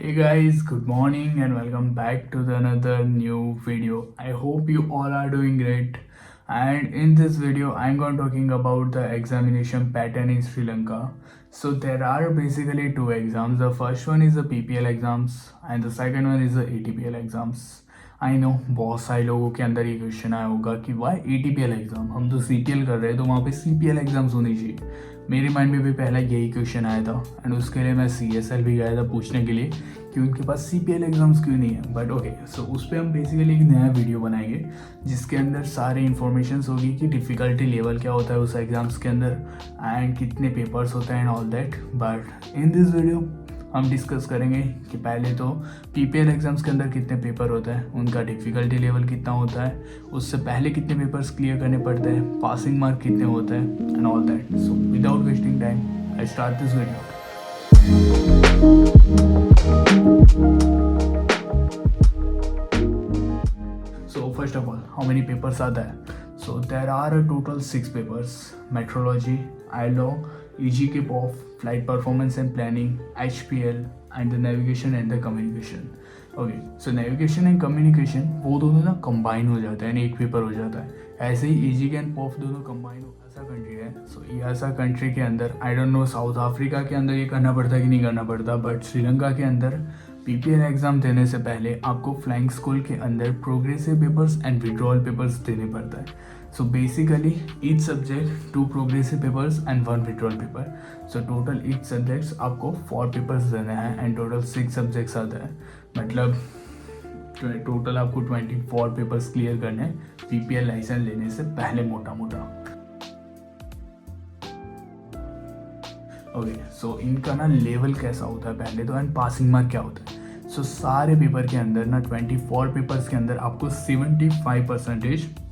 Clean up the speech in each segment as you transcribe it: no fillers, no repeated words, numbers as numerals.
Hey guys, good morning and welcome back to another new video. I hope you all are doing great. And in this video, I'm going to talking about the examination pattern in Sri Lanka. So there are basically two exams. The first one is the PPL exams and the second one is the ATPL exams. I know बहुत सारे लोगों के अंदर ये question आया होगा कि Y ATPL exam, हम तो CPL कर रहे हैं तो वहाँ पे CPL एग्ज़ाम्स होनी चाहिए। मेरे माइंड में भी पहला यही क्वेश्चन आया था एंड उसके लिए मैं CSL भी गया था पूछने के लिए कि उनके पास CPL एग्ज़ाम्स क्यों नहीं है। बट ओके, सो उस पर हम बेसिकली एक नया वीडियो बनाएंगे जिसके अंदर सारे इन्फॉर्मेशंस होगी कि डिफ़िकल्टी लेवल क्या होता है उस एग्ज़ाम्स के अंदर एंड कितने पेपर्स होते हैं and all that. But in this video हम डिस्कस करेंगे कि पहले तो PPL एग्ज़ाम्स के अंदर कितने पेपर होते हैं, उनका डिफ़िकल्टी लेवल कितना होता है, उससे पहले कितने पेपर्स क्लियर करने पड़ते हैं, पासिंग मार्क कितने होते हैं and all that. So without wasting time I start this video. So first of all, how many papers आता है? So there are a total 6 papers: meteorology, ILO, EGK POF, flight performance and planning, HPL, and the navigation and the communication. Okay, so navigation and communication वो दोनों ना combine हो जाता है, एक paper हो जाता है। ऐसे ही EGK एंड POF दोनों कंबाइन हो। ऐसा कंट्री है, सो ये ऐसा कंट्री के अंदर I don't know south Africa के अंदर ये करना पड़ता कि नहीं करना पड़ता, बट श्रीलंका के अंदर PPL एग्ज़ाम देने से पहले आपको फ्लाइंग स्कूल के अंदर progressive papers and withdrawal papers देने पड़ता है। So basically each subject 2 progressive papers and 1 withdrawal paper. So total each subjects आपको 4 papers देने हैं and total 6 subjects आता है। मतलब टोटल आपको 24 पेपर्स क्लियर करने हैं PPL लाइसेंस लेने से पहले मोटा मोटा। ओके, सो इनका ना लेवल कैसा होता है पहले तो, एंड पासिंग मार्क क्या होता है। सो सारे पेपर के अंदर ना 24 पेपर्स के अंदर आपको 75%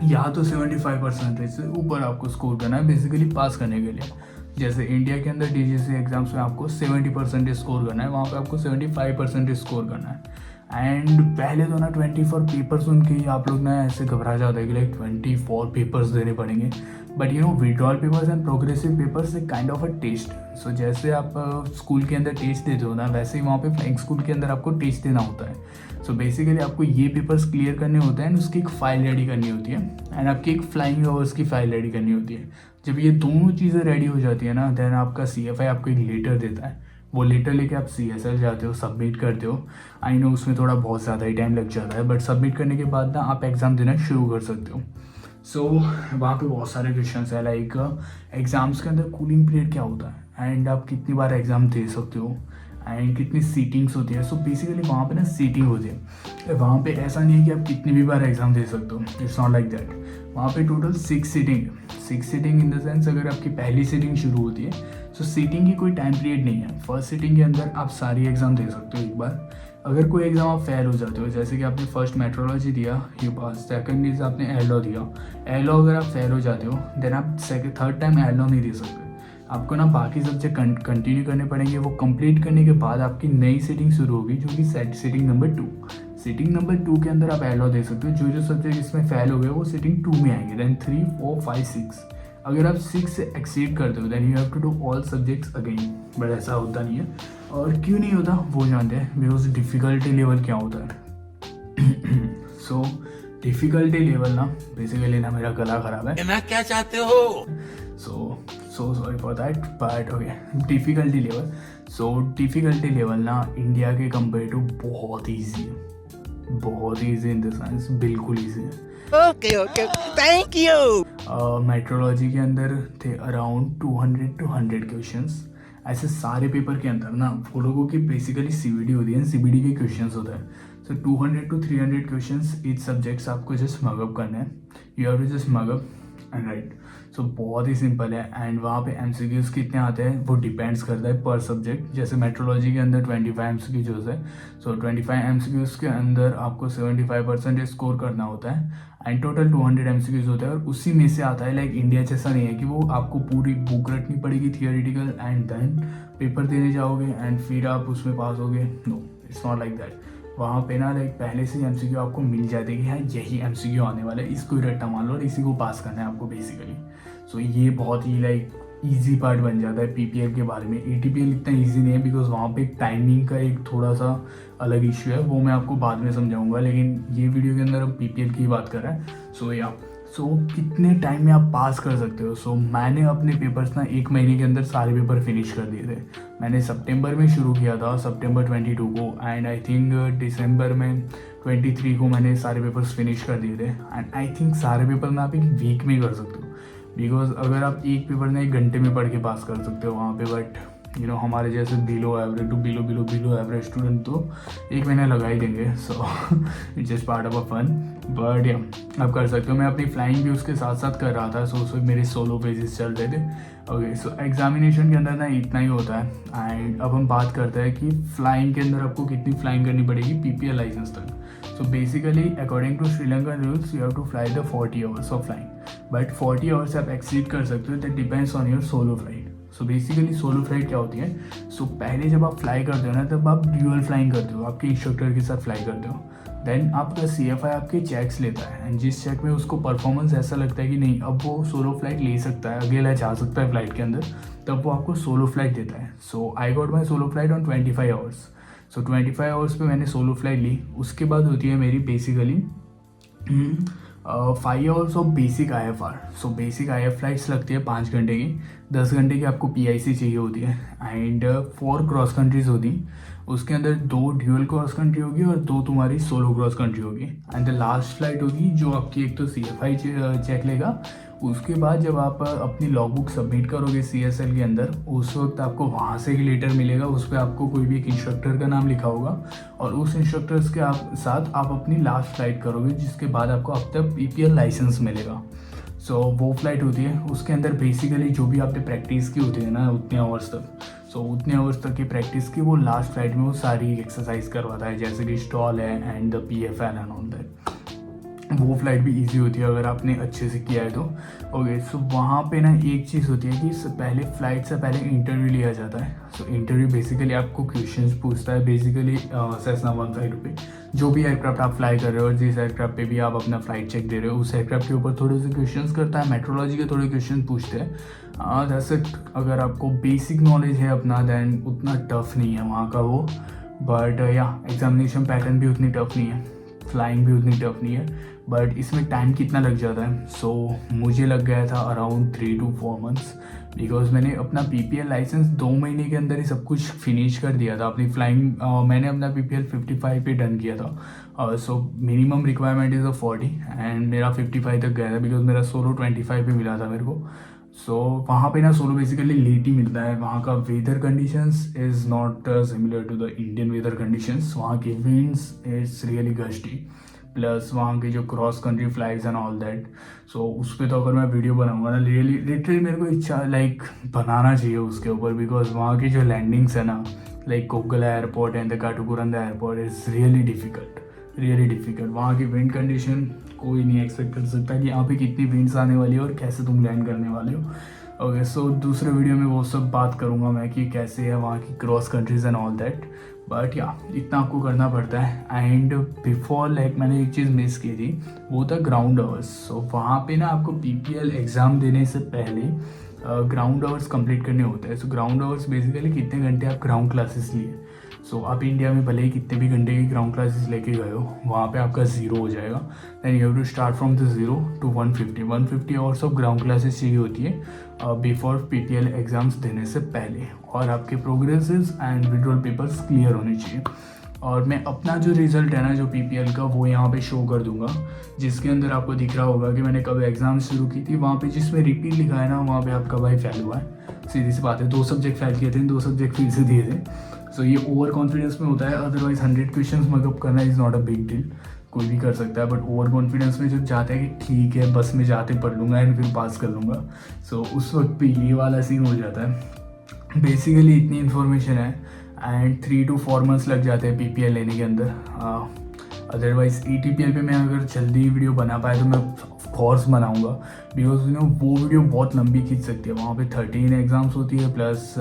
या तो 75% से ऊपर आपको स्कोर करना है बेसिकली पास करने के लिए। जैसे इंडिया के अंदर DGC एग्जाम्स में आपको 70% स्कोर करना है, वहाँ पे आपको 75% स्कोर करना है। एंड पहले तो ना 24 पेपर्स सुन के ही आप लोग ना ऐसे घबरा जाते हैं कि लाइक 24 पेपर्स देने पड़ेंगे। But you know withdrawal papers and progressive papers एक काइंड ऑफ अ टेस्ट। सो जैसे आप स्कूल के अंदर टेस्ट देते हो ना, वैसे ही वहाँ पे फ्लाइंग स्कूल के अंदर आपको टेस्ट देना होता है। सो बेसिकली आपको ये पेपर्स क्लियर करने होते हैं एंड उसकी एक फ़ाइल रेडी करनी होती है एंड आपकी एक फ्लाइंग आवर्स की फ़ाइल रेडी करनी होती है। जब ये दोनों चीज़ें रेडी हो जाती है ना, देन आपका CFI आपको एक लेटर देता है। वो लेटर लेके आप CSL जाते हो, सबमिट करते हो। आई नो उसमें थोड़ा बहुत ज़्यादा ही टाइम लग जाता है, बट सबमिट करने के बाद ना आप एग्ज़ाम देना शुरू कर सकते हो। सो वहाँ पे बहुत सारे क्वेश्चन है, लाइक एग्ज़ाम्स के अंदर कूलिंग पीरियड क्या होता है एंड आप कितनी बार एग्ज़ाम दे सकते हो एंड कितनी सीटिंग्स होती है। सो बेसिकली वहाँ पे ना सीटिंग होती है। वहाँ पे ऐसा नहीं है कि आप कितनी भी बार एग्ज़ाम दे सकते हो, इट्स नॉट लाइक दैट। वहाँ पे total 6 seating in the sense अगर आपकी पहली सीटिंग शुरू होती है, सो सीटिंग की कोई टाइम पीरियड नहीं है। फर्स्ट सीटिंग के अंदर आप सारी एग्ज़ाम दे सकते हो एक बार। अगर कोई एग्ज़ाम आप फेल हो जाते हो, जैसे कि आपने फर्स्ट मेट्रोलॉजी दिया, यू पास, सेकंड इज आपने एलो दिया, एलो अगर आप फेल हो जाते हो देन आप थर्ड टाइम एलो नहीं दे सकते। आपको ना बाकी सब्जेक्ट कंटिन्यू करने पड़ेंगे। वो कंप्लीट करने के बाद आपकी नई सीटिंग शुरू होगी जो कि सीटिंग नंबर 2। सीटिंग नंबर 2 के अंदर आप एलो दे सकते हो। जो जो सब्जेक्ट इसमें फेल हो गए वो सीटिंग 2 में आएंगे, देन 3, 4, 5, 6। अगर आप 6 से एक्सीड करते हो then you have to do all subjects again. But ऐसा होता नहीं है, और क्यों नहीं होता वो जानते हैं, बिकॉज डिफ़िकल्टी लेवल क्या होता है। सो डिफ़िकल्टी लेवल ना बेसिकली ना मेरा गला ख़राब है, कहना क्या चाहते हो? So sorry for that, but okay. Difficulty level, so difficulty level ना इंडिया के कंपेयर टू बहुत ईजी है, बहुत ईजी इन द सेंस, बिल्कुल ईजी है। Okay okay, thank you. Metrology के अंदर थे अराउंड 200 to 100 क्वेश्चंस। ऐसे सारे पेपर के अंदर ना वो लोगों की बेसिकली CBD होती है, CBD के क्वेश्चंस होते हैं। So 200 to 300 questions each subjects आपको जस्ट मगअप करना है, you have to just mug up and write. So बहुत ही सिंपल है। एंड वहाँ पे MCQs कितने आते हैं वो डिपेंड्स करता है पर सब्जेक्ट। जैसे मेट्रोलॉजी के अंदर 25 MCQs है, सो 25 MCQs के अंदर आपको 75% स्कोर करना होता है एंड टोटल 200 MCQs होते हैं। और उसी में से आता है, लाइक इंडिया जैसा नहीं है कि वो आपको पूरी बुक रटनी पड़ेगी थियोरिटिकल एंड देन पेपर देने जाओगे एंड फिर आप उसमें पास होगे। No, it's not like that. वहाँ पे ना लाइक पहले से MCQ आपको मिल जाती है कि हाँ यही MCQ आने वाला है, इसको ही रट्टा मान लो और इसी को पास करना है आपको बेसिकली। सो ये बहुत ही लाइक इजी पार्ट बन जाता है पीपीएल के बारे में। एटीपीएल इतना इजी नहीं है बिकॉज वहाँ पे टाइमिंग का एक थोड़ा सा अलग इश्यू है, वो मैं आपको बाद में समझाऊंगा, लेकिन ये वीडियो के अंदर हम पीपीएल की बात कर रहे हैं। सो कितने टाइम में आप पास कर सकते हो। सो मैंने अपने पेपर्स ना 1 महीने के अंदर सारे पेपर फिनिश कर दिए थे। मैंने सितंबर में शुरू किया था, सितंबर 22 को, एंड आई थिंक दिसंबर में 23 को मैंने सारे पेपर्स फिनिश कर दिए थे। एंड आई थिंक सारे पेपर ना आप एक वीक में कर सकते हो बिकॉज अगर आप एक पेपर ना 1 घंटे में पढ़ के पास कर सकते हो वहाँ पे, बट हमारे जैसे below average to below average student तो 1 महीना लगा ही देंगे। So it's just part of a fun, but या आप कर सकते हो। मैं अपनी फ्लाइंग भी उसके साथ साथ कर रहा था, सो उसमें मेरे सोलो पेजेस चल रहे थे। ओके, सो एग्जामिनेशन के अंदर ना इतना ही होता है। एंड अब हम बात करते हैं कि फ्लाइंग के अंदर आपको कितनी फ्लाइंग करनी पड़ेगी पीपीएल लाइसेंस तक। So basically according to Sri Lankan rules you have to fly the 40 hours of flying, but 40 hours आप एक्सीड कर सकते हो, that depends on your solo flight. So basically solo flight क्या होती है, सो पहले जब आप फ्लाई करते हो ना तब आप ड्यूअल फ्लाइंग करते हो, आपके इंस्ट्रक्टर के साथ फ्लाई करते हो। देन आपका CFI आपके चेक्स लेता है, एंड जिस चेक में उसको परफॉर्मेंस ऐसा लगता है कि नहीं अब वो सोलो फ्लाइट ले सकता है, अकेला जा सकता है फ्लाइट के अंदर, तब वो आपको सोलो फ्लाइट देता है। So I got my solo flight on 25 hours. So 25 hours पे मैंने सोलो फ्लाइट ली। उसके बाद होती है मेरी basically 5 hours of basic IFR। So basic IF flights लगती है 5 घंटे की, 10 घंटे की आपको PIC चाहिए होती है, एंड 4 क्रॉस कंट्रीज होती। उसके अंदर 2 ड्यूअल क्रॉस कंट्री होगी और 2 तुम्हारी सोलो क्रॉस कंट्री होगी। एंड द लास्ट फ्लाइट होगी जो आपकी एक तो CFI चेक लेगा। उसके बाद जब आप अपनी लॉगबुक सबमिट करोगे CSL के अंदर, उस वक्त आपको वहाँ से एक लेटर मिलेगा, उस पर आपको कोई भी एक इंस्ट्रक्टर का नाम लिखा होगा और उस इंस्ट्रक्टर्स के साथ आप अपनी लास्ट फ्लाइट करोगे, जिसके बाद आपको अब तक PPL लाइसेंस मिलेगा। सो वो फ्लाइट होती है, उसके अंदर बेसिकली जो भी आपने प्रैक्टिस की होती है ना उतने आवर्स तक, सो उतने आवर्स तक की प्रैक्टिस की वो लास्ट फ्लाइट में वो सारी एक्सरसाइज करवाता है, जैसे कि स्टॉल है and the PFL and all that. वो फ्लाइट भी इजी होती है अगर आपने अच्छे से किया है तो। ओके, सो वहाँ पे ना एक चीज़ होती है कि पहले फ्लाइट से पहले इंटरव्यू लिया जाता है। सो इंटरव्यू बेसिकली आपको क्वेश्चंस पूछता है, बेसिकली सेसना 152 पे जो भी एयरक्राफ्ट आप फ्लाई कर रहे हो और जिस एयरक्राफ्ट पे भी आप अपना फ्लाइट चेक दे रहे हो उस एयरक्राफ्ट के ऊपर थोड़े से क्वेश्चंस करता है, मेट्रोलॉजी के थोड़े क्वेश्चन पूछते हैं। जैसे अगर आपको बेसिक नॉलेज है अपना देन उतना टफ नहीं है वहाँ का वो, बट या एग्जामिनेशन पैटर्न भी उतनी टफ नहीं है, फ्लाइंग भी उतनी टफ नहीं है, बट इसमें टाइम कितना लग जाता है। सो मुझे लग गया था अराउंड 3 to 4 months बिकॉज मैंने अपना PPL लाइसेंस 2 महीने के अंदर ही सब कुछ फिनिश कर दिया था अपनी फ्लाइंग। मैंने अपना PPL 55 पे डन किया था। So minimum requirement is 40 and मेरा 55 तक गया था बिकॉज मेरा सोलो 25 पे मिला था मेरे को। सो वहाँ पे ना सोलो बेसिकली लेट ही मिलता है। वहाँ का weather conditions is not similar to the Indian weather conditions. वहाँ के winds it's really gusty, plus वहाँ के जो cross country flights and all that. So उस पर तो अगर मैं वीडियो बनाऊंगा ना लिटरली मेरे को इच्छा लाइक बनाना चाहिए उसके ऊपर, बिकॉज वहाँ की जो लैंडिंग्स है ना like Koggala airport and the Katukurunda airport is really difficult. वहाँ की विंड कंडीशन कोई नहीं एक्सपेक्ट कर सकता कि यहाँ पे कितनी विंड्स आने वाली है और कैसे तुम लैंड करने वाले हो। ओके, सो दूसरे वीडियो में वो सब बात करूँगा मैं कि कैसे है वहाँ की cross countries and all that, but या इतना आपको करना पड़ता है। एंड बिफोर लाइक मैंने एक चीज़ मिस की थी, वो था ग्राउंड आवर्स। सो वहाँ पे ना आपको PPL एग्ज़ाम देने से पहले ग्राउंड आवर्स कंप्लीट करने होते हैं। सो ग्राउंड आवर्स बेसिकली कितने घंटे आप ग्राउंड क्लासेस लिए। सो आप इंडिया में भले ही कितने भी घंटे की ग्राउंड क्लासेस लेके गए हो, वहाँ पे आपका 0 हो जाएगा। Then you have to start from the 0 to 150 hours of ground classes चाहिए होती है बिफोर PPL एग्ज़ाम्स देने से पहले, और आपके progresses and visual papers clear होने चाहिए। और मैं अपना जो रिज़ल्ट है ना जो PPL का वो यहाँ पे शो कर दूंगा, जिसके अंदर आपको दिख रहा होगा कि मैंने कब एग्ज़ाम शुरू की थी। वहाँ पे जिसमें रिपीट लिखा है ना वहाँ पे आपका भाई फेल हुआ है। सीधी सी बात है, 2 सब्जेक्ट फेल किए थे, 2 सब्जेक्ट फिर से दिए थे। सो ये ओवर कॉन्फिडेंस में होता है, अदरवाइज 100 क्वेश्चन मकअप करना is not a big deal, कोई भी कर सकता है। बट ओवर कॉन्फिडेंस में जब जाता है कि ठीक है बस में जाते पढ़ लूँगा एंड फिर पास कर लूँगा, सो उस वक्त पे ये वाला सीन हो जाता है। बेसिकली इतनी इन्फॉर्मेशन है एंड 3 to 4 months लग जाते हैं PPL लेने के अंदर। अदरवाइज़ ATPL पे मैं अगर जल्दी वीडियो बना पाए तो मैं ऑफकोर्स बनाऊंगा, बिकॉज वो वीडियो बहुत लंबी खींच सकती है। वहाँ पे 13 एग्ज़ाम्स होती है, प्लस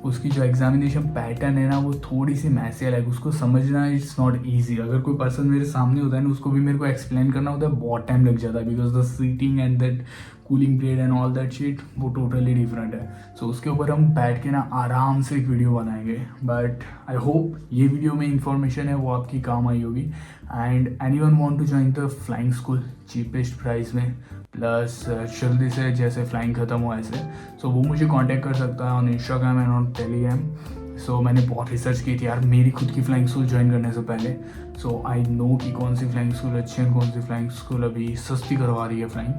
उसकी जो एग्जामिनेशन पैटर्न है ना वो थोड़ी सी मैसी अलग, उसको समझना इट्स नॉट ईजी। अगर कोई पर्सन मेरे सामने होता है ना उसको भी मेरे को एक्सप्लेन करना होता है, बहुत टाइम लग जाता है because the seating and that cooling period and all that sheet वो टोटली डिफरेंट है. सो उसके ऊपर हम बैठ के ना आराम से एक वीडियो बनाएंगे. बट आई होप ये वीडियो में इंफॉर्मेशन है वो आपकी काम आई होगी. And anyone want to join the flying school cheapest price में प्लस जल्दी से जैसे फ्लाइंग ख़त्म हो ऐसे. सो वो मुझे कांटेक्ट कर सकता है on Instagram and on Telegram. So मैंने बहुत रिसर्च की थी यार मेरी खुद की फ्लाइंग स्कूल ज्वाइन करने से पहले. सो आई नो कि कौन सी फ्लाइंग स्कूल अच्छी है, कौन सी फ्लाइंग स्कूल अभी सस्ती करवा रही है फ्लाइंग.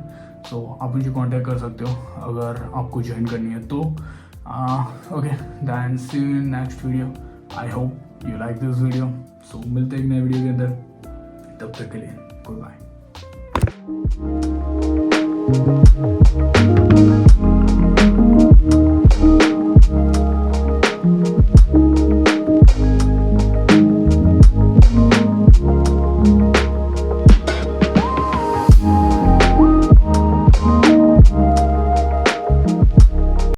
सो आप मुझे कांटेक्ट कर सकते हो अगर आपको ज्वाइन करनी है तो. Okay then see you in next video. I hope you like this video. So मिलते हैं एक नए वीडियो के अंदर. तब तक के लिए गुड बाय.